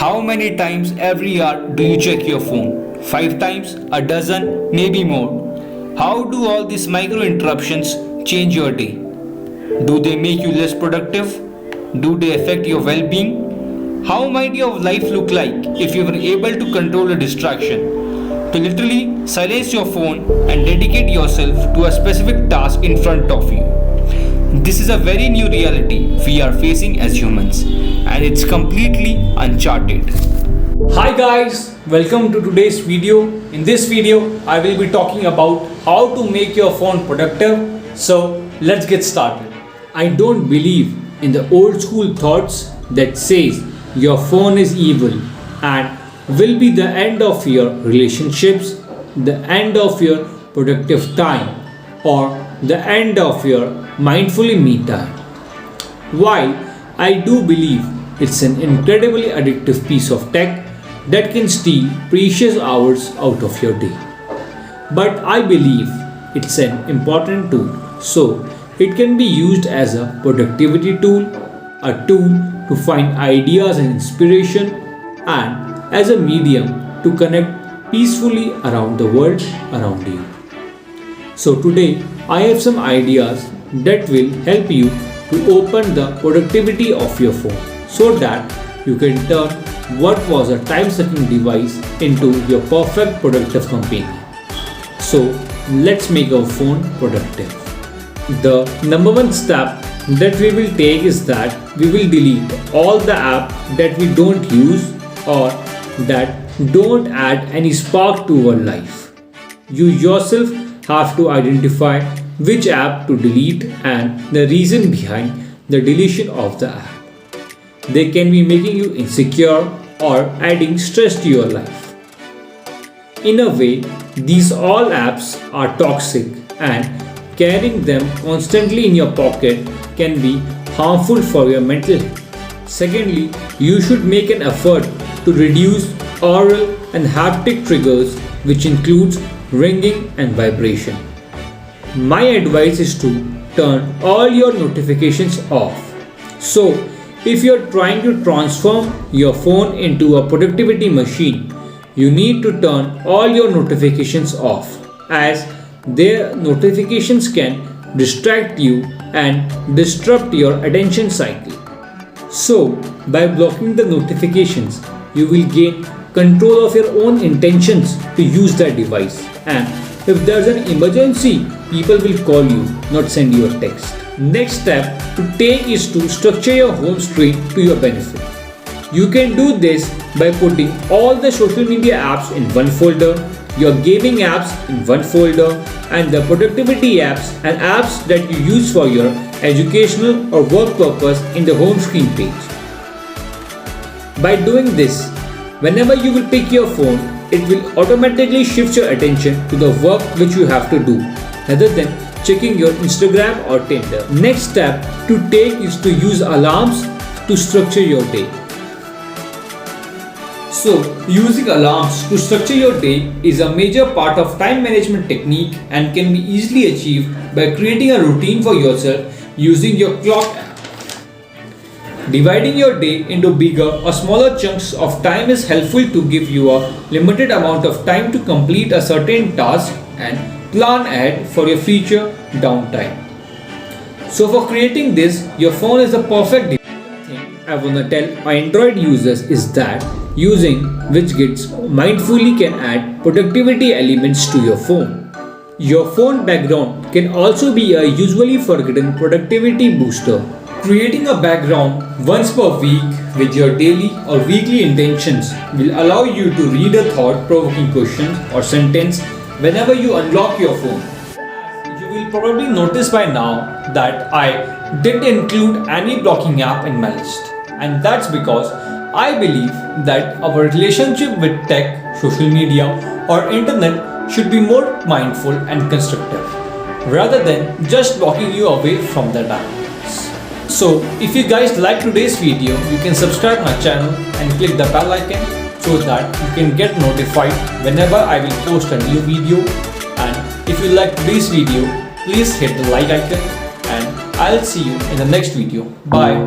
How many times every hour do you check your phone? 5 times? A dozen? Maybe more. How do all these micro interruptions change your day? Do they make you less productive? Do they affect your well being? How might your life look like if you were able to control a distraction? To literally silence your phone and dedicate yourself to a specific task in front of you. This is a very new reality we are facing as humans, and it's completely uncharted. Hi guys, welcome to today's video. In this video, I will be talking about how to make your phone productive. So let's get started. I don't believe in the old school thoughts that says your phone is evil and will be the end of your relationships, the end of your productive time, or the end of your mindfully me time. While I do believe it's an incredibly addictive piece of tech that can steal precious hours out of your day. But I believe it's an important tool, so it can be used as a productivity tool, a tool to find ideas and inspiration, and as a medium to connect peacefully around the world around you. So today I have some ideas that will help you to open the productivity of your phone so that you can turn what was a time-sucking device into your perfect productive companion. So let's make our phone productive. The number one step that we will take is that we will delete all the apps that we don't use or that don't add any spark to our life. You yourself have to identify which app to delete and the reason behind the deletion of the app. They can be making you insecure or adding stress to your life. In a way, these all apps are toxic and carrying them constantly in your pocket can be harmful for your mental health. Secondly, you should make an effort to reduce oral and haptic triggers, which includes ringing and vibration. My advice is to turn all your notifications off. So, if you're trying to transform your phone into a productivity machine, you need to turn all your notifications off, as their notifications can distract you and disrupt your attention cycle. So, by blocking the notifications, you will gain control of your own intentions to use that device, and if there's an emergency, people will call you, not send you a text. Next step to take is to structure your home screen to your benefit. You can do this by putting all the social media apps in one folder, your gaming apps in one folder, and the productivity apps and apps that you use for your educational or work purpose in the home screen page. By doing this, whenever you will pick your phone, it will automatically shift your attention to the work which you have to do, rather than checking your Instagram or Tinder. Next step to take is to use alarms to structure your day. So, using alarms to structure your day is a major part of time management technique and can be easily achieved by creating a routine for yourself using your clock app. Dividing your day into bigger or smaller chunks of time is helpful to give you a limited amount of time to complete a certain task and plan ahead for your future downtime. So for creating this, your phone is the perfect device. Thing I wanna tell my Android users is that using widgets mindfully can add productivity elements to your phone. Your phone background can also be a usually forgotten productivity booster. Creating a background once per week with your daily or weekly intentions will allow you to read a thought-provoking question or sentence whenever you unlock your phone. You will probably notice by now that I didn't include any blocking app in my list. And that's because I believe that our relationship with tech, social media, or internet should be more mindful and constructive, rather than just blocking you away from that app. So, if you guys like today's video, you can subscribe my channel and click the bell icon so that you can get notified whenever I will post a new video. And if you like today's video, please hit the like icon, and I'll see you in the next video. Bye.